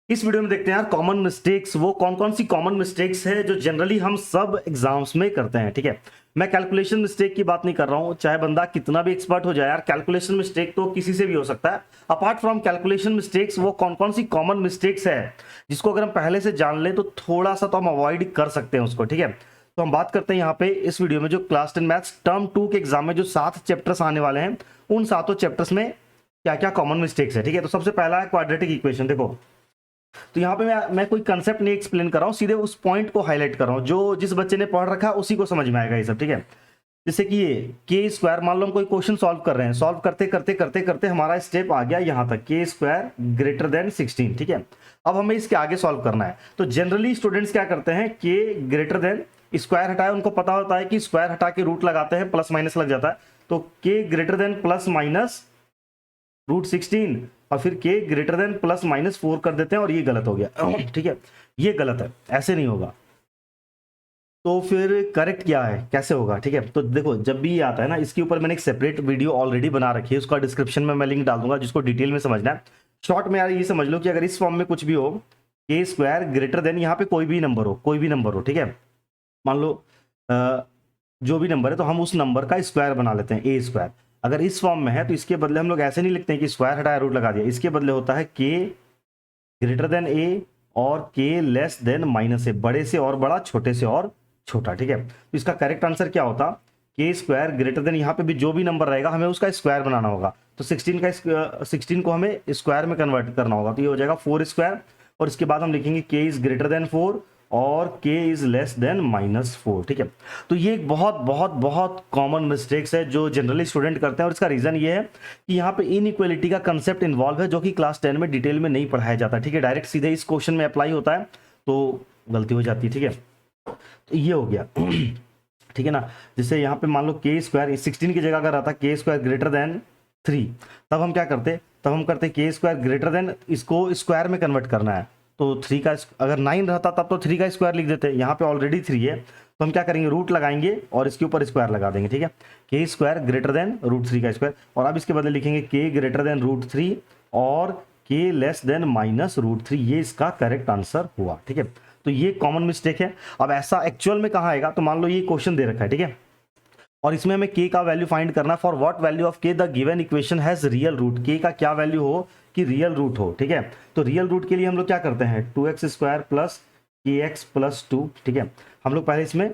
इस वीडियो में देखते हैं यार कॉमन मिस्टेक्स। वो कौन कौन सी कॉमन मिस्टेक्स है जो जनरली हम सब एग्जाम्स में करते हैं। ठीक है, मैं कैलकुलेशन मिस्टेक की बात नहीं कर रहा हूं। चाहे बंदा कितना भी एक्सपर्ट हो जाए यार, कैलकुलेशन मिस्टेक तो किसी से भी हो सकता है। अपार्ट फ्रॉम कैलकुलेशन मिस्टेक्स, वो कौन कौन सी कॉमन मिस्टेक्स है जिसको अगर हम पहले से जान लें तो थोड़ा सा तो हम अवॉइड कर सकते हैं उसको। ठीक है, तो हम बात करते हैं यहाँ पे इस वीडियो में जो क्लास 10 मैथ्स टर्म 2 के एग्जाम में जो 7 चैप्टर्स आने वाले हैं, उन 7 चैप्टर्स में क्या क्या कॉमन मिस्टेक्स है। ठीक है, तो सबसे पहला है क्वाड्रेटिक इक्वेशन। देखो, तो यहाँ पे मैं कोई कंसेप्ट नहीं एक्सप्लेन कर रहा हूँ, सीधे उस पॉइंट को हाईलाइट कर रहा हूँ जो जिस बच्चे ने पढ़ रखा है उसी को समझ में आएगा ये सब। ठीक है, जैसे कि ये के स्क्वायर, मान लो हम कोई क्वेश्चन सॉल्व कर रहे हैं, सॉल्व करते करते करते करते हमारा स्टेप आ गया यहाँ तक, के स्क्वायर ग्रेटर देन 16। ठीक है, अब हमें इसके आगे सॉल्व करना है। तो जनरली स्टूडेंट्स क्या करते हैं, के ग्रेटर देन स्क्वायर हटाए, उनको पता होता है कि स्क्वायर हटा के रूट लगाते हैं, प्लस माइनस लग जाता है। तो k greater than plus minus root 16 और फिर के ग्रेटर देन प्लस माइनस 4 कर देते हैं, और ये गलत हो गया। ठीक है, ये गलत है, ऐसे नहीं होगा। तो फिर करेक्ट क्या है, कैसे होगा? ठीक है, तो देखो जब भी ये आता है ना, इसके ऊपर मैंने एक सेपरेट वीडियो ऑलरेडी बना रखी है, उसका डिस्क्रिप्शन में मैं लिंक डाल दूंगा जिसको डिटेल में समझना है। शॉर्ट में यार ये समझ लो कि अगर इस फॉर्म में कुछ भी हो, के स्क्वायर ग्रेटर देन, यहाँ पे कोई भी नंबर हो, कोई भी नंबर हो, ठीक है, मान लो जो भी नंबर है, तो हम उस नंबर का स्क्वायर बना लेते हैं, ए स्क्वायर। अगर इस फॉर्म में है तो इसके बदले हम लोग ऐसे नहीं लिखते हैं कि स्क्वायर हटाया रूट लगा दिया, इसके बदले होता है के ग्रेटर देन ए और के लेस देन माइनस ए, बड़े से और बड़ा, छोटे से और छोटा। ठीक है, तो इसका करेक्ट आंसर क्या होता, के स्क्वायर ग्रेटर देन, यहाँ पे भी जो भी नंबर रहेगा हमें उसका स्क्वायर बनाना होगा। तो 16 को हमें स्क्वायर में कन्वर्ट करना होगा, तो ये हो जाएगा 4 स्क्वायर, और इसके बाद हम लिखेंगे के इज ग्रेटर देन 4 और k इज लेस देन -4। ठीक है, तो ये एक बहुत बहुत बहुत कॉमन मिस्टेक्स है जो जनरली स्टूडेंट करते हैं, और इसका रीजन ये है कि यहाँ पे इनइक्वालिटी का कंसेप्ट इन्वॉल्व है जो कि क्लास 10 में डिटेल में नहीं पढ़ाया जाता। ठीक है, डायरेक्ट सीधे इस क्वेश्चन में अप्लाई होता है, तो गलती हो जाती है। ठीक है, तो ये हो गया। ठीक है ना, जैसे यहाँ पे मान लो के स्क्वायर 16 की जगह अगर आता के स्क्वायर ग्रेटर देन 3, तब हम क्या करते, तब हम करते के स्क्वायर ग्रेटर देन, इसको स्क्वायर में कन्वर्ट करना है, तो 3 का अगर 9 रहता तब तो 3 का स्क्वायर लिख देते, यहाँ पे ऑलरेडी 3 है, तो हम क्या करेंगे, रूट लगाएंगे और इसके ऊपर स्क्वायर लगा देंगे। ठीक है, के स्क्वायर ग्रेटर देन √3 का स्क्वायर, और अब इसके बदले लिखेंगे के ग्रेटर देन √3 और के लेस देन -√3, ये इसका करेक्ट आंसर हुआ। ठीक है, तो ये कॉमन मिस्टेक है। अब ऐसा एक्चुअल में कहाँ आएगा, तो मान लो ये क्वेश्चन दे रखा है, ठीक है, और इसमें हमें k का वैल्यू फाइंड करना है। For what value of k the given equation has real root, k का क्या वैल्यू हो कि रियल रूट हो। ठीक है, तो रियल रूट के लिए हम लोग क्या करते हैं, 2x square plus kx plus 2। ठीक है, हम लोग पहले इसमें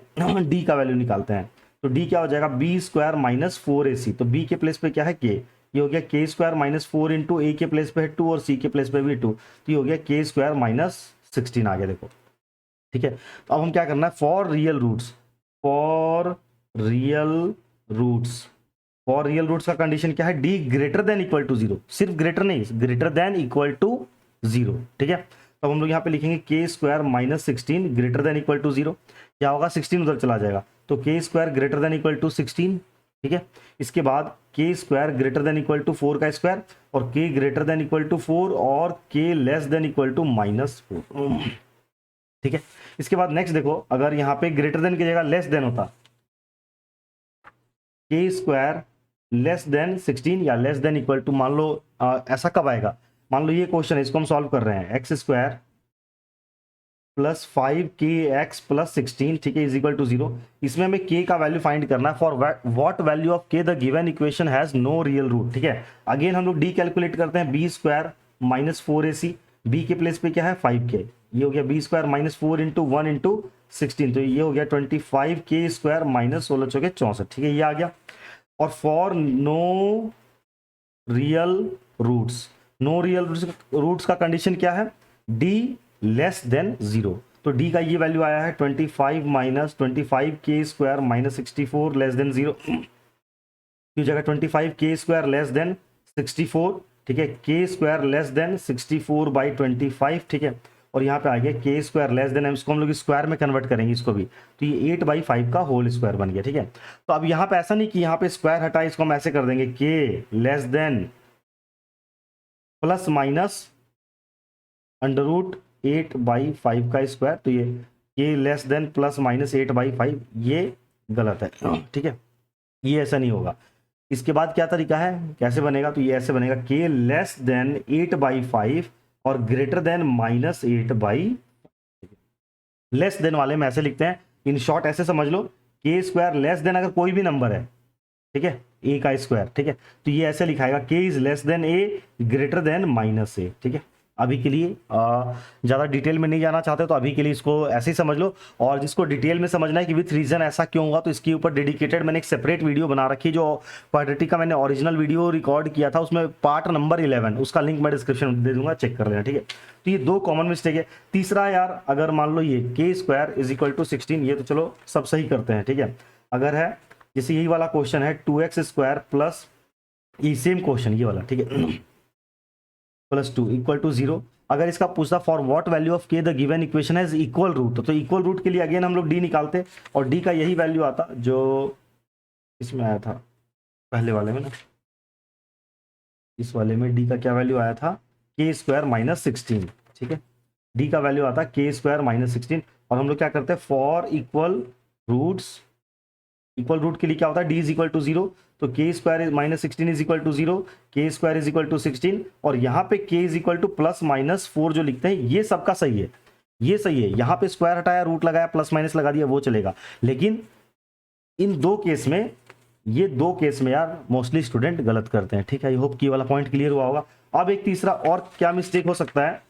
d का वैल्यू निकालते हैं, तो d क्या हो जाएगा, b स्क्वायर माइनस 4ac, तो b के प्लेस पे क्या है k, ये हो गया के स्क्वायर माइनस 4 इंटू ए के प्लेस पे है 2 और सी के प्लेस पे भी 2, तो ये हो गया के स्क्वायर -16 आ गया। देखो, ठीक है, तो अब हम क्या करना है, for real roots, for real roots, for real roots का कंडीशन क्या है, D greater than equal to 0, सिर्फ ग्रेटर नहीं, ग्रेटर देन इक्वल टू 0। ठीक है, तो हम लोग यहाँ पे लिखेंगे k square -16 greater than equal to 0, क्या होगा, 16 उधर चला जाएगा, तो k square greater than equal to 16। ठीक है, इसके बाद k square greater than equal to 4 का स्क्वायर, और के ग्रेटर देन इक्वल टू 4 और के लेस देन इक्वल टू -4। ठीक है, इसके बाद नेक्स्ट देखो, अगर यहाँ पे ग्रेटर देन की जगह लेस देन होता, के स्क्वायर लेस देन 16 या लेस देन इक्वल टू, मान लो ऐसा कब आएगा, मान लो ये क्वेश्चन है, इसको हम सॉल्व कर रहे हैं, x square plus 5kx plus 16, ठीक है, इज इक्वल टू 0। इसमें हमें k का वैल्यू फाइंड करना है। For what value of k the given equation has no real root. ठीक है, अगेन हम लोग d कैलकुलेट करते हैं, b square minus 4ac, b के प्लेस पे क्या है 5k, ये हो गया b square minus 4 into 1 into 16, तो ये हो गया 25k स्क्वायर माइनस 16 चौके 64। ठीक है, ये आ गया। और for no real roots, no real roots का कंडीशन क्या है, d लेस देन 0, तो d का ये वैल्यू आया है 25 minus 25k square minus 64 less than 0, की जगह 25k स्क्वायर लेस देन 64। ठीक है, k square less than 64 by 25। ठीक है, और यहाँ पे आ गया के स्क्वायर लेस देन, इसको हम लोग स्क्वायर में कन्वर्ट करेंगे इसको भी, तो ये 8/5 का होल स्क्वायर बन गया। ठीक है, तो अब यहाँ पे ऐसा नहीं कि यहाँ पे स्क्वायर हटा, इसको हम ऐसे कर देंगे, के लेस देन प्लस माइनस √8/5 का स्क्वायर, तो ये के लेस देन प्लस माइनस 8/5, ये गलत है। ठीक है, ये ऐसा नहीं होगा। इसके बाद क्या तरीका है, कैसे बनेगा, तो ये ऐसे बनेगा, के लेस देन 8/5 और ग्रेटर देन -8/, लेस देन वाले में ऐसे लिखते हैं, इन शॉर्ट ऐसे समझ लो, के स्क्वायर लेस देन अगर कोई भी नंबर है, ठीक है, ए का स्क्वायर, ठीक है, तो ये ऐसे लिखाएगा के is less then A greater than -a, ठीक है। अभी के लिए ज़्यादा डिटेल में नहीं जाना चाहते तो अभी के लिए इसको ऐसे ही समझ लो। और जिसको डिटेल में समझना है कि विथ रीजन ऐसा क्यों हुआ, तो इसके ऊपर डेडिकेटेड मैंने एक सेपरेट वीडियो बना रखी है, जो क्वाड्रेटिक का मैंने ओरिजिनल वीडियो रिकॉर्ड किया था, उसमें पार्ट नंबर 11, उसका लिंक मैं डिस्क्रिप्शन में दे दूंगा, चेक कर लेना, ठीक है। तो ये दो कॉमन मिस्टेक है। तीसरा यार, अगर मान लो ये के स्क्वायर इज इक्वल टू 16, ये तो चलो सब सही करते हैं, ठीक है। अगर है जैसे यही वाला क्वेश्चन है 2x स्क्वायर प्लस, ये सेम क्वेश्चन ये वाला, ठीक है, +2 इक्वल टू 0, अगर इसका पूछता for what value of k the given equation has equal root, तो इक्वल रूट के लिए अगेन हम लोग डी निकालते, और डी का यही वैल्यू आता जो इसमें आया था पहले वाले में ना, इस वाले में डी का क्या वैल्यू आया था, के स्क्वायर -16, ठीक है, डी का वैल्यू आता के स्क्वायर -16, और हम लोग क्या करते हैं for equal roots, equal root के लिए क्या होता है, डी इज इक्वल टू 0, तो k square -16 is equal to 0, के स्क्वायर इज इक्वल टू 16, और यहाँ पे के इज इक्वल टू +-4 जो लिखते हैं, ये सबका सही है, ये सही है। यहाँ पे स्क्वायर हटाया, रूट लगाया, प्लस माइनस लगा दिया, वो चलेगा। लेकिन इन दो केस में, ये दो केस में यार मोस्टली स्टूडेंट गलत करते हैं, ठीक है। आई होप कि वाला पॉइंट क्लियर हुआ होगा। अब एक तीसरा और क्या मिस्टेक हो सकता है,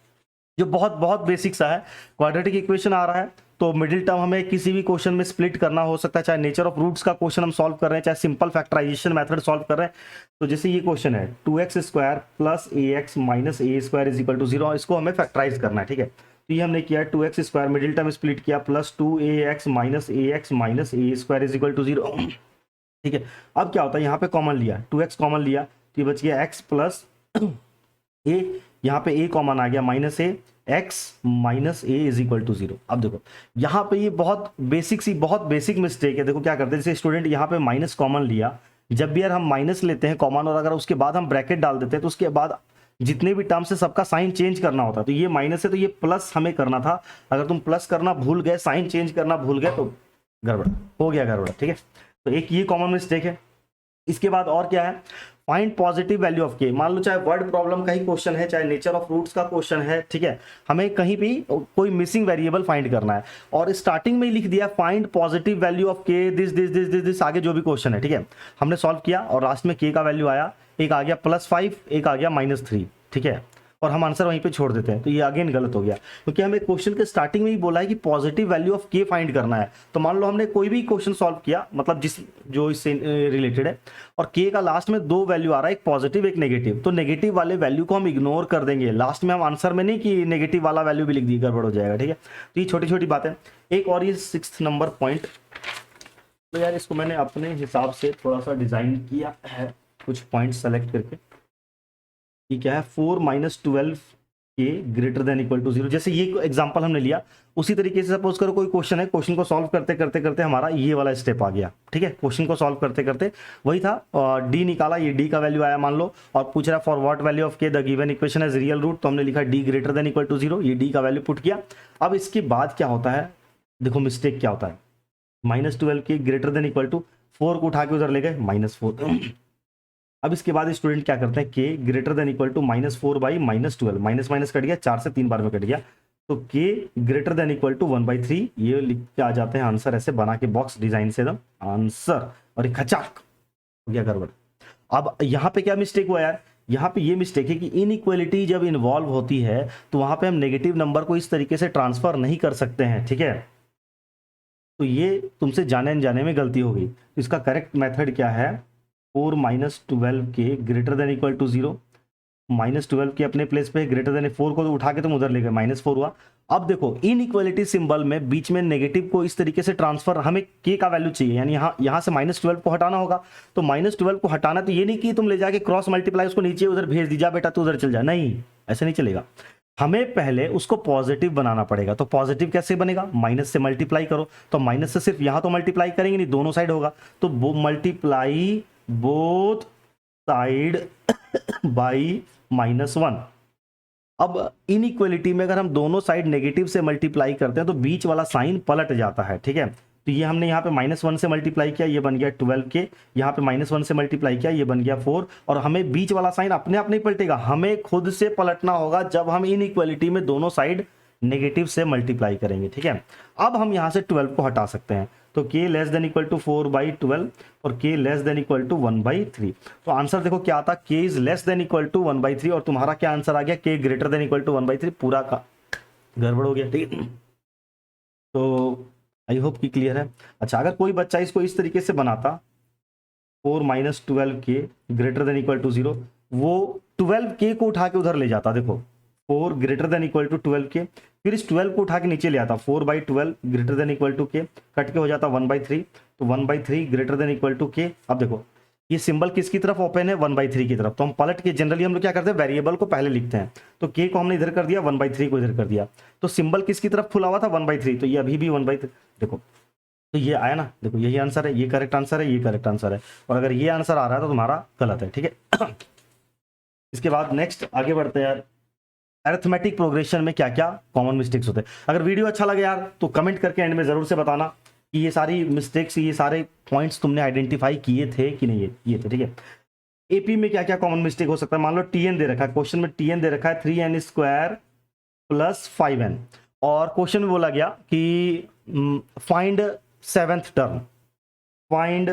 जो बहुत बहुत बेसिक सा है, क्वाड्रेटिक इक्वेशन आ रहा है तो मिडिल टर्म हमें किसी भी क्वेश्चन में स्प्लिट करना हो सकता है, चाहे नेचर ऑफ रूट्स का क्वेश्चन हम सॉल्व कर रहे हैं, चाहे सिंपल फैक्टराइजेशन मेथड सॉल्व कर रहे हैं। तो जैसे ये क्वेश्चन है 2x square plus ax minus A square is equal to 0, इसको हमें फैक्टराइज करना है, ठीक है। तो ये हमने किया 2x square middle term split किया plus 2ax minus A square is equal to 0, ठीक है। अब क्या होता है, यहाँ पे कॉमन लिया, 2x कॉमन लिया तो ये बच गया x प्लस ए, यहाँ पे a कॉमन आ गया minus a, x minus a is equal to 0। अब देखो यहाँ पे ये बहुत बेसिक मिस्टेक है। देखो क्या करते हैं, जैसे स्टूडेंट यहाँ पे माइनस कॉमन लिया, जब भी यार हम माइनस लेते हैं कॉमन और अगर उसके बाद हम ब्रैकेट डाल देते हैं तो उसके बाद जितने भी टर्म्स है सबका साइन चेंज करना होता है। तो ये माइनस है तो ये प्लस हमें करना था, अगर तुम प्लस करना भूल गए, साइन चेंज करना भूल गए तो गड़बड़ हो गया, गड़बड़, ठीक है। तो एक ये कॉमन मिस्टेक है। इसके बाद और क्या है, फाइंड पॉजिटिव वैल्यू ऑफ के। मान लो चाहे वर्ड प्रॉब्लम का ही क्वेश्चन है, चाहे नेचर ऑफ रूट्स का क्वेश्चन है, ठीक है, हमें कहीं भी कोई मिसिंग वेरिएबल फाइंड करना है और स्टार्टिंग में ही लिख दिया फाइंड पॉजिटिव वैल्यू ऑफ के this this this this this, आगे जो भी क्वेश्चन है, ठीक है, हमने सॉल्व किया और लास्ट में के का वैल्यू आया, एक आ गया +5, एक आ गया -3, ठीक है, और हम आंसर वहीं पे छोड़ देते हैं, तो ये अगेन गलत हो गया, क्योंकि हमें क्वेश्चन के स्टार्टिंग में ही बोला है कि पॉजिटिव वैल्यू ऑफ के फाइंड करना है। तो मान लो हमने कोई भी क्वेश्चन सॉल्व किया, मतलब जो इससे रिलेटेड है, और के का लास्ट में दो वैल्यू आ रहा है, एक पॉजिटिव एक नेगेटिव, तो नेगेटिव वाले वैल्यू को हम इग्नोर कर देंगे, लास्ट में हम आंसर में नहीं कि नेगेटिव वाला वैल्यू भी लिख दी, गड़बड़ हो जाएगा, ठीक है। तो ये छोटी छोटी बात है। एक और ये 6th नंबर पॉइंट, तो यार इसको मैंने अपने हिसाब से थोड़ा सा डिजाइन किया है, कुछ पॉइंट सेलेक्ट करके, ये क्या है 4 - 12 के ग्रेटर देन इक्वल टू 0। जैसे ये एग्जांपल हमने लिया, उसी तरीके से सपोज करो कोई क्वेश्चन है, क्वेश्चन को सॉल्व करते करते करते हमारा ये वाला स्टेप आ गया, ठीक है, क्वेश्चन को सॉल्व करते करते वही था, डी निकाला, ये डी का वैल्यू आया मान लो, और पूछ रहा for what value of k the given equation as real root, तो हमने लिखा D greater than equal to 0, ये डी का वैल्यू पुट किया। अब इसके बाद क्या होता है, देखो मिस्टेक क्या होता है, -12 के ग्रेटर देन इक्वल टू 4 को उठा के उधर ले गए -4। अब इसके बाद स्टूडेंट क्या करते हैं, k greater than equal to -4/-12, minus minus cut गया, 4 से 3 बार में कट गया, तो k greater than equal to 1/3, ये लिख के आ जाते हैं आंसर, ऐसे बना के बॉक्स डिजाइन से एकदम आंसर, और एक खचाक हो गया गड़बड़। अब यहाँ पे क्या मिस्टेक हुआ यार, यहाँ पे ये मिस्टेक है कि इनइक्वालिटी जब इन्वॉल्व होती है तो वहां पे हम नेगेटिव नंबर को इस तरीके से ट्रांसफर नहीं कर सकते हैं, ठीक है। तो ये तुमसे जाने अनजाने में गलती हो गई। तो इसका करेक्ट मेथड क्या है, 4 - 12 के ग्रेटर देन इक्वल टू 0, -12 के अपने प्लेस पे ग्रेटर देन 4 को तो उठा के तुम उधर ले गए, -4 हुआ। अब देखो इनइक्वालिटी सिंबल में बीच में नेगेटिव को इस तरीके से ट्रांसफर, हमें के का वैल्यू चाहिए, यानी यहाँ से -12 को हटाना होगा, तो -12 को हटाना, तो ये नहीं कि तुम ले जाके क्रॉस मल्टीप्लाई उसको नीचे उधर भेज दीजिए, बेटा तू उधर चल जा, नहीं, ऐसे नहीं चलेगा, हमें पहले उसको पॉजिटिव बनाना पड़ेगा। तो पॉजिटिव कैसे बनेगा, माइनस से मल्टीप्लाई करो, तो माइनस से सिर्फ यहाँ तो मल्टीप्लाई करेंगे नहीं, दोनों साइड होगा, तो वो मल्टीप्लाई बोथ साइड बाई -1। अब इनइक्वालिटी में अगर हम दोनों साइड नेगेटिव से मल्टीप्लाई करते हैं तो बीच वाला साइन पलट जाता है, ठीक है, तो ये हमने यहाँ पे -1 से मल्टीप्लाई किया, ये बन गया 12k, यहाँ पे -1 से मल्टीप्लाई किया, ये बन गया 4, और हमें बीच वाला साइन अपने आप नहीं पलटेगा, हमें खुद से पलटना होगा जब हम इनइक्वालिटी में दोनों साइड नेगेटिव से मल्टीप्लाई करेंगे, ठीक है। अब हम यहाँ से 12 को हटा सकते हैं, तो k less than equal to 4/12 और k less than equal to 1/3। तो आंसर देखो क्या आता, k is less than equal to 1/3, और तुम्हारा क्या आंसर आ गया, k greater than equal to 1/3। पूरा का गड़बड़ हो गया, ठीक है। तो आई होप कि क्लियर है। अच्छा, अगर कोई बच्चा इसको इस तरीके से बनाता 4 - 12k greater than equal to 0, वो 12k को उठा के उधर ले जाता, देखो 4 greater than equal to 12k, फिर इस 12 को उठा के नीचे ले आता, 4/12 greater than equal to k, cut के हो जाता 1/3, तो 1/3 greater than equal to k। अब देखो ये सिंबल किसकी तरफ ओपन है, 1/3 की तरफ, तो हम पलट के जनरली हम लोग क्या करते हैं, वेरिएबल को पहले लिखते हैं, तो k को हमने इधर कर दिया, 1/3 को इधर कर दिया, तो सिंबल किसकी तरफ खुला हुआ था, 1/3, तो ये अभी भी 1/3, देखो तो ये आया ना, देखो यही आंसर है, ये करेक्ट आंसर है, ये करेक्ट आंसर है, और अगर ये आंसर आ रहा है तो तुम्हारा गलत है, ठीक है। इसके बाद नेक्स्ट आगे बढ़ते हैं यार, अरिथमेटिक प्रोग्रेशन में क्या क्या कॉमन मिस्टेक्स होते हैं। अगर वीडियो अच्छा लगे यार तो कमेंट करके एंड में जरूर से बताना कि ये सारी मिस्टेक्स, ये सारे पॉइंट्स तुमने आइडेंटिफाई किए थे कि नहीं किए थे, ठीक है। एपी में क्या क्या कॉमन मिस्टेक हो सकता है, मान लो टीएन दे रखा है, क्वेश्चन में टीएन दे रखा है 3n² + 5n, और क्वेश्चन में बोला गया कि find 7th term, find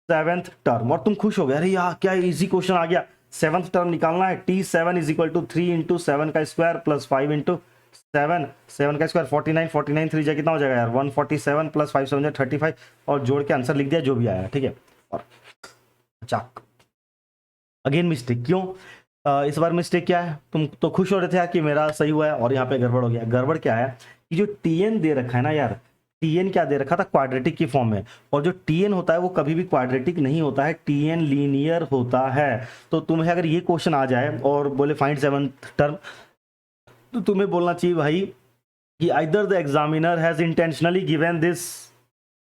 7th term, और तुम खुश हो गए, अरे यार क्या इजी क्वेश्चन आ गया, 7th टर्म निकालना है, t7 = 3 × 7 का स्क्वायर + 5 × 7, 7 का स्क्वायर 49, 49 3 जा कितना हो जाएगा यार, 147 + 5 7 35, और जोड़ के आंसर लिख दिया जो भी आया, ठीक है। और चाक अगेन मिस्टेक, क्यों इस बार मिस्टेक क्या है, तुम तो खुश हो रहे थे यार कि मेरा सही हुआ है, और यहाँ पे गड़बड़ हो गया। गड़बड़ क्या है कि जो टीएन दे रखा है ना यार, टीएन क्या दे रखा था, क्वाड्रेटिक की फॉर्म में, और जो टीएन होता है वो कभी भी क्वाड्रेटिक नहीं होता है, टीएन लीनियर होता है। तो तुम्हें अगर ये क्वेश्चन आ जाए और बोले फाइंड 7th टर्म, तो तुम्हें बोलना चाहिए भाई कि either the examiner has intentionally given this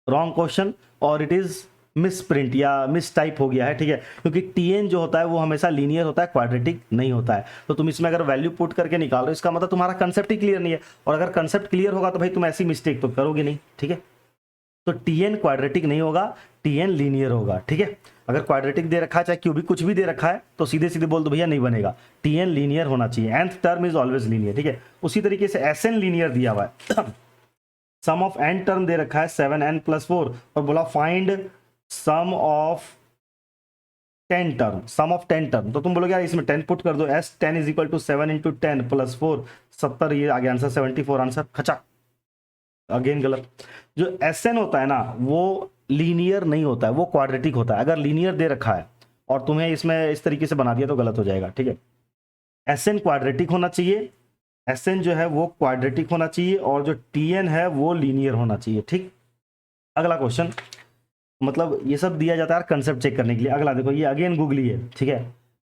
wrong question और इट इज मिस प्रिंट या मिस टाइप हो गया है, ठीक है, क्योंकि टीएन जो होता है वो हमेशा लीनियर होता है, क्वाड्रेटिक नहीं होता है। तो तुम इसमें अगर वैल्यू पुट करके निकाल रहे हो, इसका मतलब तुम्हारा कंसेप्ट ही क्लियर नहीं है, और अगर कंसेप्ट क्लियर होगा तो भाई तुम ऐसी मिस्टेक तो करोगे नहीं, ठीक है। तो टीएन क्वाड्रेटिक नहीं होगा, टीएन लीनियर होगा, ठीक है। अगर क्वाड्रेटिक दे रखा है, चाहे क्यूबिक कुछ भी दे रखा है, तो सीधे सीधे बोल दो भैया नहीं बनेगा, टीएन लीनियर होना चाहिए, nth term is always linear, ठीक है। उसी तरीके से एसएन लीनियर दिया हुआ है, सम ऑफ n टर्म दे रखा है 7n + 4, और बोला find sum of 10 term, sum of 10 term, तो तुम बोलोगे यार इसमें 10 पुट कर दो, s10 = 7 × 10 + 4 70, ये आ गया आंसर 74 आंसर, खचा अगेन गलत। जो एसएन होता है ना वो लीनियर नहीं होता है, वो क्वाड्रेटिक होता है। अगर लीनियर दे रखा है और तुम्हें इसमें इस तरीके से बना दिया तो गलत हो जाएगा, ठीक है। एसएन क्वाड्रेटिक होना चाहिए, एसएन जो है वो क्वाड्रेटिक होना चाहिए, और जो टीएन है वो लीनियर होना चाहिए, ठीक। अगला क्वेश्चन, मतलब ये सब दिया जाता है कंसेप्ट चेक करने के लिए। अगला देखो, ये अगेन गूगली है, ठीक है।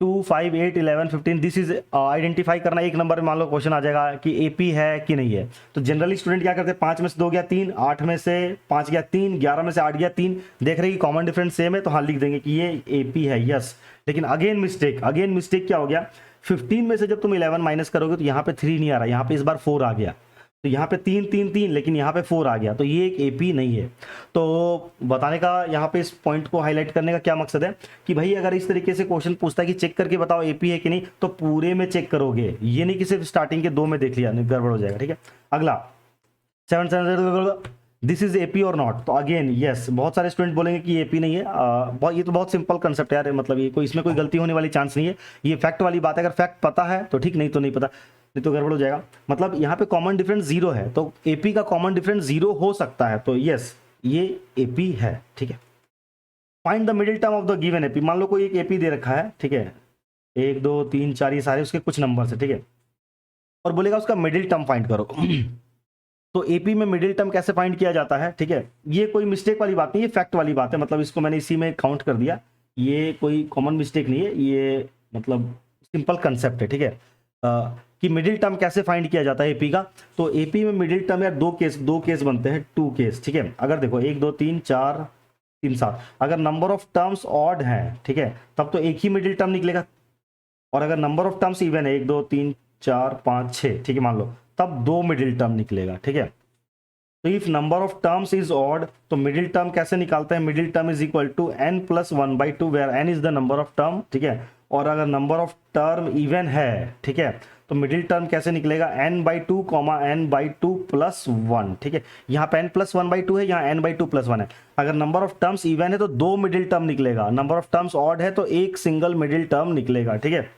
2 5 8 11 15 दिस इज आइडेंटिफाई करना। एक नंबर में मान लो क्वेश्चन आ जाएगा कि एपी है कि नहीं है, तो जनरली स्टूडेंट क्या करते हैं, 5 में से 2 गया 3, 8 में से 5 गया 3, 11 में से 8 गया 3, देख रहे हैं कि कॉमन डिफरेंस सेम है तो हाँ लिख देंगे कि ये एपी है, यस। लेकिन अगेन मिस्टेक क्या हो गया, 15 में से जब तुम 11 माइनस करोगे तो यहाँ पे 3 नहीं आ रहा, यहाँ पे इस बार 4 आ गया, तो यहाँ पे 3 3 3, लेकिन यहाँ पे 4 आ गया, तो ये एक एपी नहीं है। तो बताने का यहाँ पे इस पॉइंट को हाईलाइट करने का क्या मकसद है कि भाई अगर इस तरीके से क्वेश्चन पूछता है कि चेक करके बताओ एपी है कि नहीं, तो पूरे में चेक करोगे, ये नहीं कि सिर्फ स्टार्टिंग के 2 में देख लिया, नहीं गड़बड़ हो जाएगा, ठीक है। अगला 7 दिस इज एपी और नॉट, तो अगेन यस, बहुत सारे स्टूडेंट बोलेंगे कि एपी नहीं है, ये तो बहुत सिंपल कंसेप्ट है यार, मतलब ये कोई इसमें कोई गलती होने वाली चांस नहीं है, ये फैक्ट वाली बात है। अगर फैक्ट पता है तो ठीक, नहीं तो नहीं पता, नहीं तो गड़बड़ हो जाएगा। मतलब यहाँ पे कॉमन डिफरेंस 0 है, तो एपी का कॉमन डिफरेंस 0 हो सकता है, तो यस ये एपी है, ठीक है। Find the middle term of the given AP, मान लो कोई एक एपी दे रखा है, ठीक है, 1 2 3 4 ये सारे उसके कुछ नंबर है, ठीक है, और बोलेगा उसका मिडिल टर्म फाइंड करो। तो एपी में मिडिल टर्म कैसे फाइंड किया जाता है, ठीक है, ये कोई मिस्टेक वाली बात नहीं, ये फैक्ट वाली बात है, मतलब इसको मैंने इसी में काउंट कर दिया, ये कोई कॉमन मिस्टेक नहीं है, ये मतलब सिंपल कंसेप्ट है, ठीक है। कि मिडिल टर्म कैसे फाइंड किया जाता है एपी का, तो एपी में मिडिल टर्म यार दो केस बनते हैं, 2 केस, ठीक है। अगर देखो 1 2 3 4 3 7, अगर नंबर ऑफ टर्म्स ऑड है, ठीक है, तब तो एक ही मिडिल टर्म निकलेगा, और अगर नंबर ऑफ टर्म्स इवन है 1 2 3 4 5 6, ठीक है, मान लो, तब 2 मिडिल टर्म निकलेगा, ठीक है। तो if number of terms is odd तो मिडिल टर्म कैसे निकालते हैं, middle term is equal to n plus 1/2 where n is the number of term, ठीक है। और अगर नंबर ऑफ टर्म इवन है, ठीक है, तो मिडिल टर्म कैसे निकलेगा, n/2 n/2 प्लस 1, ठीक है। यहाँ पे n प्लस 1/2 है, यहाँ n/2 प्लस 1 है। अगर नंबर ऑफ टर्म्स इवन है तो 2 मिडिल टर्म निकलेगा, नंबर ऑफ टर्म्स ऑड है तो एक सिंगल मिडिल टर्म निकलेगा, ठीक है।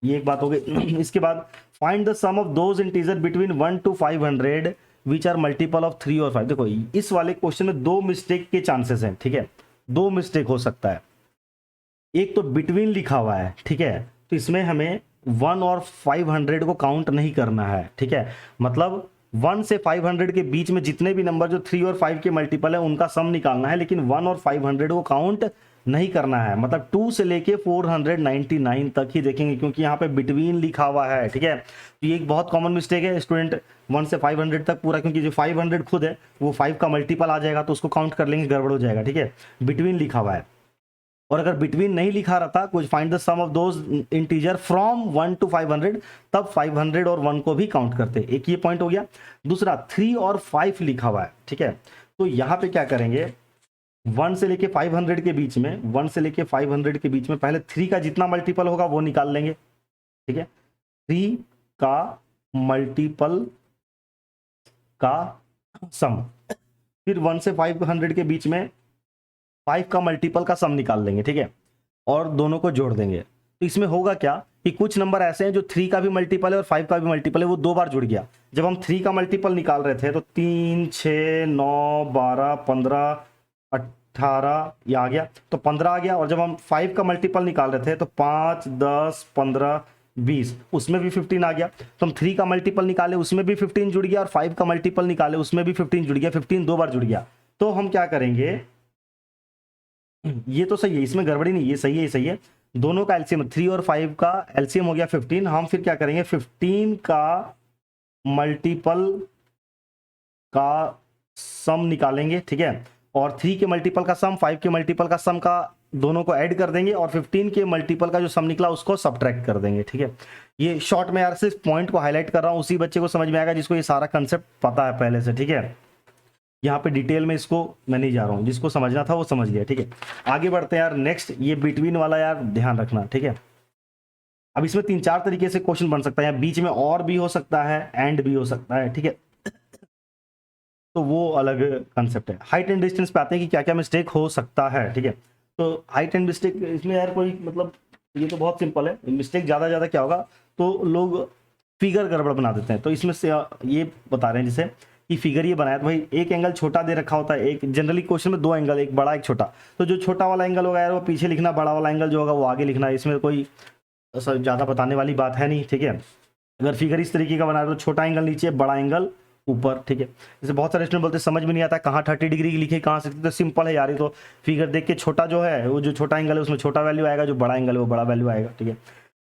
ये एक बात हो गई। इसके बाद find the sum of those integer between 1 to 500 which are multiple of 3 और 5। देखो इस वाले क्वेश्चन में 2 मिस्टेक के चांसेस हैं, ठीक है, 2 मिस्टेक हो सकता है। एक तो बिटवीन लिखा हुआ है, ठीक है, तो इसमें हमें 1 और 500 को काउंट नहीं करना है, ठीक है। मतलब 1 से 500 के बीच में जितने भी नंबर जो 3 और 5 के मल्टीपल है उनका सम निकालना है, लेकिन 1 और 500 को काउंट नहीं करना है। मतलब 2 से लेके 499 तक ही देखेंगे, क्योंकि यहाँ पे बिटवीन लिखा हुआ है, ठीक है। तो ये एक बहुत कॉमन मिस्टेक है स्टूडेंट, 1 से 500 तक पूरा, क्योंकि जो 500 खुद है वो 5 का मल्टीपल आ जाएगा तो उसको काउंट कर लेंगे, गड़बड़ हो जाएगा, ठीक है। बिटवीन लिखा हुआ है, और अगर बिटवीन नहीं लिखा रहता कुछ find the sum of those integer from 1 to 500, तब 500 और 1 को भी काउंट करते। एक ये पॉइंट हो गया। दूसरा 3 और 5 लिखा हुआ है, ठीक है, तो यहाँ पे क्या करेंगे, 1 से लेके 500 के बीच में, 1 से लेके 500 के बीच में पहले 3 का जितना मल्टीपल होगा वो निकाल लेंगे, ठीक है। 3 का मल्टीपल का सम, फिर 1 से 500 के बीच में 5 का मल्टीपल का सम निकाल लेंगे, ठीक है, और दोनों को जोड़ देंगे। तो इसमें होगा क्या कि कुछ नंबर ऐसे हैं जो 3 का भी मल्टीपल है और 5 का भी मल्टीपल है, वो 2 बार जुड़ गया। जब हम 3 का मल्टीपल निकाल रहे थे तो 3, 6, 9, 12, 15, 18 ये आ गया, तो 15 आ गया। और जब हम 5 का मल्टीपल निकाल रहे थे तो 5, 10, 15, 20, उसमें भी 15 आ गया। तो हम 3 का मल्टीपल निकाले उसमें भी 15 जुड़ गया, और 5 का मल्टीपल निकाले उसमें भी 15 जुड़ गया, 15 2 बार जुड़ गया। तो हम क्या करेंगे, ये तो सही है, इसमें गड़बड़ी नहीं, ये सही है, ये सही है। दोनों का एलसीएम 3 और 5 का एलसीएम हो गया 15। हम फिर क्या करेंगे, 15 का मल्टीपल का सम निकालेंगे, ठीक है, और 3 के मल्टीपल का सम, 5 के मल्टीपल का सम का दोनों को ऐड कर देंगे, और 15 के मल्टीपल का जो सम निकला उसको सब्ट्रैक्ट कर देंगे, ठीक है। ये शॉर्ट में यार सिर्फ पॉइंट को हाईलाइट कर रहा हूँ, उसी बच्चे को समझ में आएगा जिसको ये सारा कंसेप्ट पता है पहले से, ठीक है। यहाँ पे डिटेल में इसको मैं नहीं जा रहा हूँ, जिसको समझना था वो समझ लिया, ठीक है। आगे बढ़ते हैं यार, नेक्स्ट ये बिटवीन वाला यार ध्यान रखना, ठीक है। अब इसमें 3-4 तरीके से क्वेश्चन बन सकता है, बीच में और भी हो सकता है, एंड भी हो सकता है, ठीक है, तो वो अलग कंसेप्ट है। हाइट एंड डिस्टेंस पे आते हैं कि क्या क्या मिस्टेक हो सकता है, ठीक है। तो हाइट एंड मिस्टेक इसमें यार कोई मतलब ये तो बहुत सिंपल है, मिस्टेक ज़्यादा क्या होगा तो लोग फिगर गड़बड़ बना देते हैं। तो इसमें से ये बता रहे हैं जैसे कि फिगर ये बनाया तो भाई एक एंगल छोटा दे रखा होता है, एक जनरली क्वेश्चन में 2 एंगल, एक बड़ा एक छोटा, तो जो छोटा वाला एंगल होगा यार वो पीछे लिखना, बड़ा वाला एंगल जो होगा वो आगे लिखना। इसमें कोई ज़्यादा बताने वाली बात है नहीं, ठीक है। अगर फिगर इस तरीके का बना रहे तो छोटा एंगल नीचे, बड़ा एंगल ऊपर, ठीक है। जैसे बहुत सारे स्टूडेंट बोलते समझ में नहीं आता कहाँ 30 डिग्री की लिखे कहाँ 60, तो सिंपल है यार, ये तो फिगर देख के छोटा जो है वो जो छोटा एंगल है उसमें छोटा वैल्यू आएगा, जो बड़ा एंगल है वो बड़ा वैल्यू आएगा, ठीक है।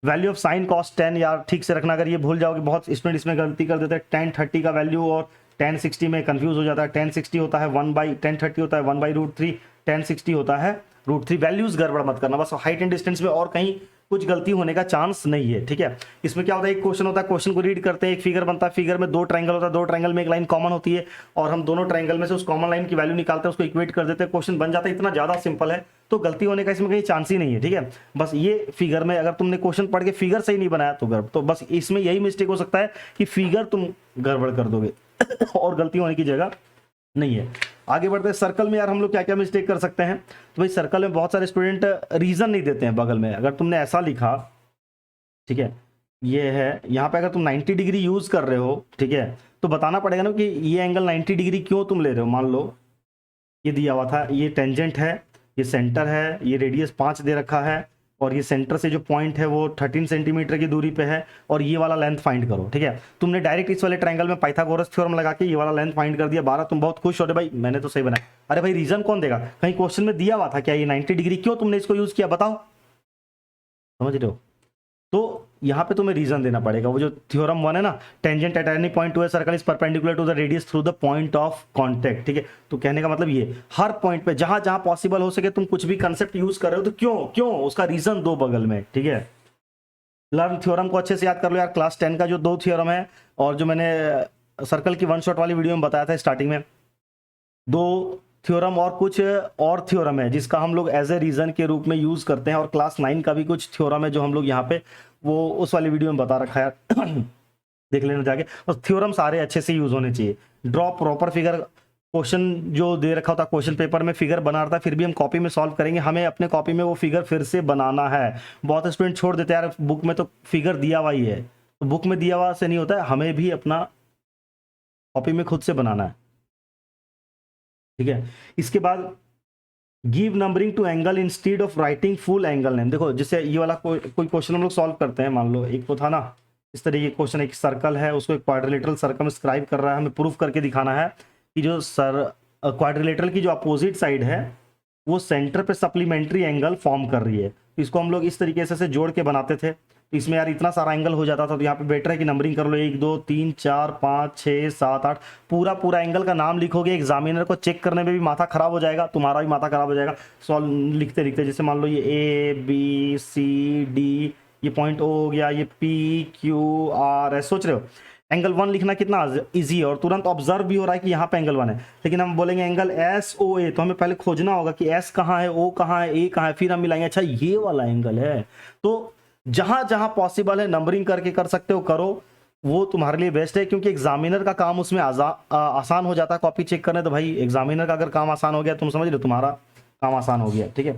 Value of sine cos tan यार ठीक से रखना, अगर ये भूल जाओगे बहुत स्टूडेंट इसमें गलती कर देते हैं, tan 30 का वैल्यू और tan 60 में कंफ्यूज हो जाता है। tan 60 होता है 1/tan 30 होता है 1/√3, tan 60 होता है √3। वैल्यूज गड़बड़ मत करना, बस हाइट एंड डिस्टेंस में और कहीं कुछ गलती होने का चांस नहीं है, ठीक है। इसमें क्या होता है, एक क्वेश्चन होता है, क्वेश्चन को रीड करते हैं, एक फिगर बनता है, फिगर में 2 ट्रायंगल होता है, 2 ट्रायंगल में एक लाइन कॉमन होती है, और हम दोनों ट्रायंगल में से उस कॉमन लाइन की वैल्यू निकालते हैं, उसको इक्वेट कर देते हैं, क्वेश्चन बन जाता है। इतना ज़्यादा सिंपल है, तो गलती होने का इसमें कहीं चांस ही नहीं है, ठीक है। बस ये फिगर में अगर तुमने क्वेश्चन पढ़ के फिगर सही नहीं बनाया तो गड़बड़, तो बस इसमें यही मिस्टेक हो सकता है कि फिगर तुम गड़बड़ कर दोगे और गलती होने की जगह नहीं है। आगे बढ़ते हैं, सर्कल में यार हम लोग क्या क्या मिस्टेक कर सकते हैं। तो भाई सर्कल में बहुत सारे स्टूडेंट रीजन नहीं देते हैं बगल में। अगर तुमने ऐसा लिखा, ठीक है, ये है, यहाँ पे अगर तुम 90 डिग्री यूज कर रहे हो, ठीक है, तो बताना पड़ेगा ना कि ये एंगल 90 डिग्री क्यों तुम ले रहे हो। मान लो ये दिया हुआ था, ये टेंजेंट है, ये सेंटर है, ये रेडियस 5 दे रखा है, और ये सेंटर से जो पॉइंट है वो 13 सेंटीमीटर की दूरी पे है, और ये वाला लेंथ फाइंड करो, ठीक है। तुमने डायरेक्ट इस वाले ट्रायंगल में पाइथागोरस थ्योरम लगा के ये वाला लेंथ फाइंड कर दिया 12, तुम बहुत खुश हो रहे भाई मैंने तो सही बनाया। अरे भाई रीजन कौन देगा, कहीं क्वेश्चन में दिया हुआ था क्या ये 90 डिग्री, क्यों तुमने इसको यूज किया बताओ, समझ रहे हो। तो यहाँ पे तुम्हें रीजन देना पड़ेगा। वो जो थ्योरम 1 है ना, tangent at any point to a circle is perpendicular to the radius through the point of contact, ठीक है। तो कहने का मतलब ये हर पॉइंट पे जहां जहां पॉसिबल हो सके तुम कुछ भी कंसेप्ट यूज कर रहे हो तो क्यों उसका रीजन दो बगल में, ठीक है। लर्न थ्योरम को अच्छे से याद कर लो यार, क्लास 10 का जो 2 थ्योरम है और जो मैंने सर्कल की वन शॉट वाली वीडियो में बताया था स्टार्टिंग में, 2 थ्योरम और कुछ और थ्योरम है जिसका हम लोग एज ए रीजन के रूप में यूज करते हैं, और क्लास 9 का भी कुछ थ्योरम है जो हम लोग यहाँ पे वो उस वाली वीडियो में बता रखा है देख लेना जाके। और थ्योरम सारे अच्छे से यूज होने चाहिए। ड्रॉ प्रॉपर फिगर, क्वेश्चन जो दे रखा होता है क्वेश्चन पेपर में फिगर बना रहा था, फिर भी हम कॉपी में सॉल्व करेंगे, हमें अपने कॉपी में वो फिगर फिर से बनाना है। बहुत स्टूडेंट छोड़ देते हैं यार बुक में तो फिगर दिया हुआ ही है, तो बुक में दिया हुआ से नहीं होता है, हमें भी अपना कॉपी में खुद से बनाना है, ठीक है। इसके बाद give numbering to angle instead of writing full angle name. देखो जैसे ये वाला कोई क्वेश्चन हम लोग सॉल्व करते हैं, मान लो एक तो था ना इस तरीके का क्वेश्चन, एक सर्कल है उसको एक क्वाड्रिलेटरल सर्कमस्क्राइब कर रहा है, हमें प्रूफ करके दिखाना है कि जो क्वाड्रिलेटरल की जो अपोजिट साइड है वो सेंटर पे सप्लीमेंट्री एंगल फॉर्म कर रही है। तो इसको हम लोग इस तरीके से जोड़ के बनाते थे, तो इसमें यार इतना सारा एंगल हो जाता था, तो यहाँ पे बेटर है कि नंबरिंग कर लो 1 2 3 4 5 6 7 8, पूरा पूरा एंगल का नाम लिखोगे, एग्जामिनर को चेक करने में भी माथा खराब हो जाएगा, तुम्हारा भी माथा खराब हो जाएगा सॉल्व लिखते लिखते। जैसे मान लो ये ABCD, ये पॉइंट O हो गया, ये PQRS, सोच रहे हो एंगल 1 लिखना कितना इजी है, और तुरंत ऑब्जर्व भी हो रहा है कि यहाँ पे एंगल 1 है। लेकिन हम बोलेंगे एंगल SOA, तो हमें पहले खोजना होगा कि S कहाँ है, O कहाँ है, A कहाँ है, फिर हम मिलाएंगे अच्छा ये वाला एंगल है। तो जहां जहां पॉसिबल है नंबरिंग करके कर सकते हो, करो, वो तुम्हारे लिए बेस्ट है, क्योंकि एग्जामिनर का काम उसमें आसान हो जाता है कॉपी चेक करने। तो भाई एग्जामिनर का अगर काम आसान हो गया, तुम समझ लो तुम्हारा काम आसान हो गया, ठीक है।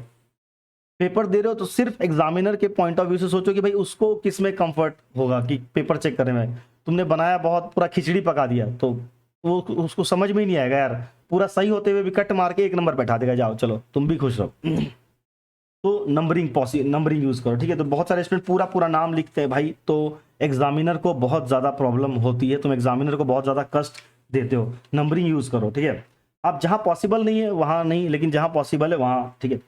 पेपर दे रहे हो तो सिर्फ एग्जामिनर के पॉइंट ऑफ व्यू से सोचो कि भाई उसको किस में कंफर्ट होगा कि पेपर चेक करने में। तुमने बनाया बहुत पूरा खिचड़ी पका दिया तो वो उसको समझ में ही नहीं आएगा यार, पूरा सही होते हुए भी कट मार के 1 नंबर बैठा देगा, जाओ चलो तुम भी खुश रहो। तो नंबरिंग यूज करो, ठीक है। तो बहुत सारे स्टूडेंट पूरा पूरा नाम लिखते हैं भाई, तो एग्जामिनर को बहुत ज्यादा प्रॉब्लम होती है, तुम एग्जामिनर को बहुत ज्यादा कष्ट देते हो। नंबरिंग यूज करो, ठीक है। अब जहां पॉसिबल नहीं है वहां नहीं, लेकिन जहां पॉसिबल है वहां, ठीक है।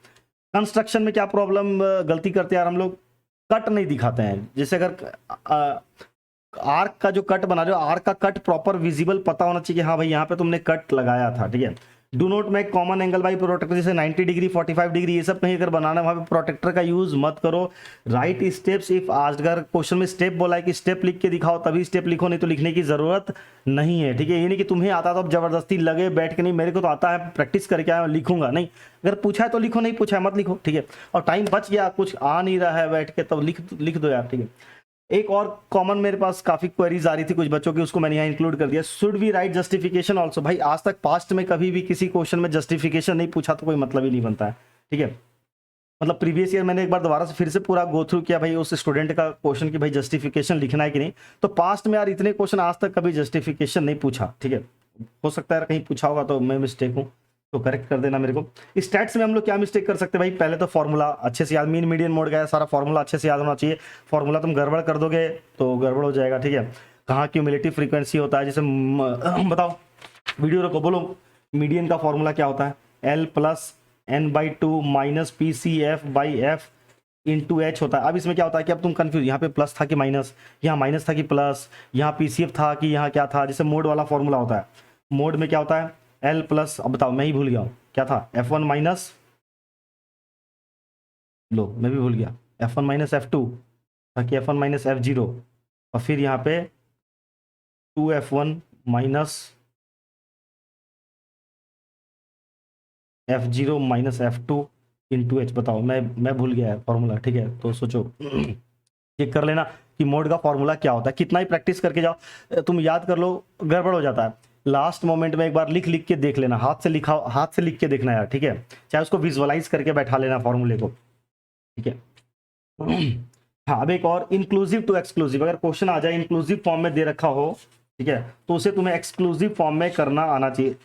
कंस्ट्रक्शन में क्या प्रॉब्लम गलती करते हैं यार हम लोग, कट नहीं दिखाते हैं। जैसे अगर आर्क का जो कट बना रहे हो, आर्क का कट प्रॉपर विजिबल पता होना चाहिए, हाँ भाई यहाँ पे तुमने कट लगाया था, ठीक है। Do not make common angle by protractor, जैसे 90 डिग्री 45 डिग्री ये सब कहीं अगर बनाना है वहां पे प्रोटेक्टर का यूज मत करो। राइट स्टेप्स इफ आज, अगर क्वेश्चन में स्टेप बोला है कि स्टेप लिख के दिखाओ तभी स्टेप लिखो, नहीं तो लिखने की जरूरत नहीं है, ठीक है। ये नहीं कि तुम्हें आता तो अब जबरदस्ती लगे बैठ के, नहीं मेरे को तो आता है प्रैक्टिस करके आया लिखूंगा, नहीं, अगर पूछा है तो लिखो, नहीं पूछा है मत लिखो, ठीक है। और टाइम बच गया, कुछ आ नहीं रहा है बैठ के, तब लिख दो यार, ठीक है। एक और कॉमन मेरे पास काफी क्वेरीज आ रही थी कुछ बच्चों की, उसको मैंने यहाँ इंक्लूड कर दिया। Should we write justification also, भाई आज तक पास्ट में कभी भी किसी क्वेश्चन में जस्टिफिकेशन नहीं पूछा तो कोई मतलब ही नहीं बनता है, ठीक है। मतलब प्रीवियस ईयर मैंने एक बार दोबारा से फिर से पूरा गो थ्रू किया भाई उस स्टूडेंट का क्वेश्चन कि भाई जस्टिफिकेशन लिखना है कि नहीं, तो पास्ट में यार इतने क्वेश्चन आज तक कभी जस्टिफिकेशन नहीं पूछा, ठीक है। हो सकता है यार कहीं पूछा होगा तो मैं मिस्टेक हूँ, तो करेक्ट कर देना मेरे को। स्टैट्स में हम लोग क्या मिस्टेक कर सकते हैं भाई, पहले तो फॉर्मूला अच्छे से याद, मीन मीडियन मोड का सारा फॉर्मूला अच्छे से याद होना चाहिए। फॉर्मूला तुम गड़बड़ कर दोगे तो गड़बड़ हो जाएगा, ठीक है। कहाँ क्यूमुलेटिव फ्रीक्वेंसी होता है, जैसे बताओ, वीडियो रखो, बोलो मीडियन का फॉर्मूला क्या होता है, L + n/2 - PCF/f × h होता है। अब इसमें क्या होता है कि अब तुम कंफ्यूज, यहाँ पे प्लस था कि माइनस, यहाँ माइनस था कि प्लस, यहाँ PCF था कि यहाँ क्या था। जैसे मोड वाला फॉर्मूला होता है, मोड में क्या होता है L +, अब बताओ मैं ही भूल गया हूँ क्या था, F1 लो मैं भी भूल गया, F1 - F2 ताकि F1 - F0, और फिर यहाँ पे 2F1 - F0 - F2 × h। बताओ मैं भूल गया है फॉर्मूला, ठीक है। तो सोचो चेक कर लेना कि मोड का फॉर्मूला क्या होता है, कितना ही प्रैक्टिस करके जाओ तुम याद कर लो, गड़बड़ हो जाता है। लास्ट मोमेंट में एक बार लिख के देख लेना, हाथ से लिख के देखना यार, ठीक है। चाहे उसको विजुअलाइज करके बैठा लेना फॉर्मूले को, ठीक है। हाँ, अब एक और, इंक्लूसिव टू एक्सक्लूसिव, अगर क्वेश्चन आ जाए इंक्लूसिव फॉर्म में दे रखा हो, ठीक है, तो उसे तुम्हें एक्सक्लूसिव फॉर्म में करना आना चाहिए।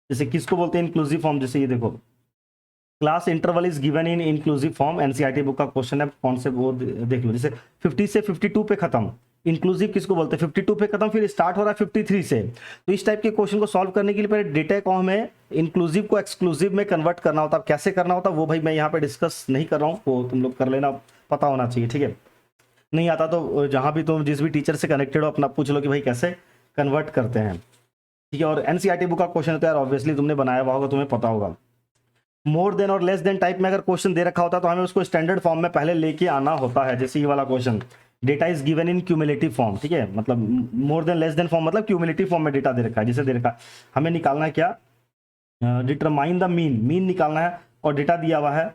जैसे किसको बोलते हैं इंक्लूसिव फॉर्म, जैसे ये देखो, class interval is given in inclusive form, NCERT book का क्वेश्चन है, कौन से वो देख लो। जैसे 50 से 52 पे खत्म, इंक्लूसिव किसको बोलते हैं, 52 पे खत्म, फिर स्टार्ट हो रहा है 53 से। तो इस टाइप के क्वेश्चन को सॉल्व करने के लिए पहले डेटा को हमें इंक्लूसिव को एक्सक्लूसिव में कन्वर्ट करना होता है। कैसे करना होता है वो भाई मैं यहाँ पे डिस्कस नहीं कर रहा हूँ, वो तुम लोग कर लेना, पता होना चाहिए, ठीक है। नहीं आता तो जहाँ भी तुम जिस भी टीचर से कनेक्टेड हो अपना पूछ लो कि भाई कैसे कन्वर्ट करते हैं, ठीक है। और एनसीईआरटी बुक का क्वेश्चन तो यार ऑब्वियसली तुमने बनाया हुआ होगा, तुम्हें पता होगा। मोर देन और लेस देन टाइप में अगर क्वेश्चन दे रखा होता तो हमें उसको स्टैंडर्ड फॉर्म में पहले लेके आना होता है। जैसे ये वाला question, data is given in cumulative form, ठीक है, मतलब more than less than form मतलब क्यूमुलेटिव फॉर्म में डेटा दे रखा है। जैसे दे रखा है हमें निकालना है क्या, डिटरमाइन द मीन, मीन निकालना है और डेटा दिया हुआ है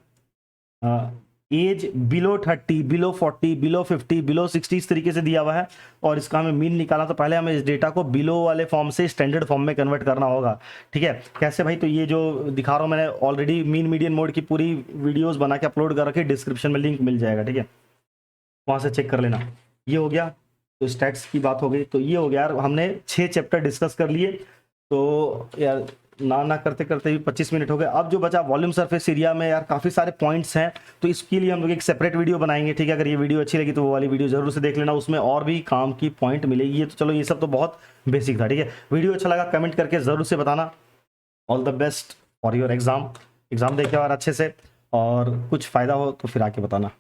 as below 30, below 40, below 50, below 60, इस तरीके से दिया हुआ है और इसका हमें मीन निकालना। तो पहले हमें इस डेटा को बिलो वाले फॉर्म से स्टैंडर्ड फॉर्म में कन्वर्ट करना होगा, ठीक है। कैसे भाई, तो ये जो दिखा रहा हूँ मैंने ऑलरेडी मीन मीडियन मोड की पूरी वीडियोस बना के अपलोड कर रखी, डिस्क्रिप्शन में लिंक मिल जाएगा, ठीक है, वहाँ से चेक कर लेना। ये हो गया, तो स्टैट्स की बात हो गई। तो ये हो गया यार, हमने 6 चैप्टर डिस्कस कर लिए। तो यार ना करते करते भी 25 मिनट हो गए। अब जो बचा वॉल्यूम सरफेस एरिया में यार काफ़ी सारे पॉइंट्स हैं, तो इसके लिए हम लोग एक सेपरेट वीडियो बनाएंगे, ठीक है। अगर ये वीडियो अच्छी लगी तो वो वाली वीडियो जरूर से देख लेना, उसमें और भी काम की पॉइंट मिलेगी। तो चलो ये सब तो बहुत बेसिक था, ठीक है। वीडियो अच्छा लगा कमेंट करके ज़रूर से बताना। All the best for your exam, exam देखे और अच्छे से, और कुछ फ़ायदा हो तो फिर आके बताना।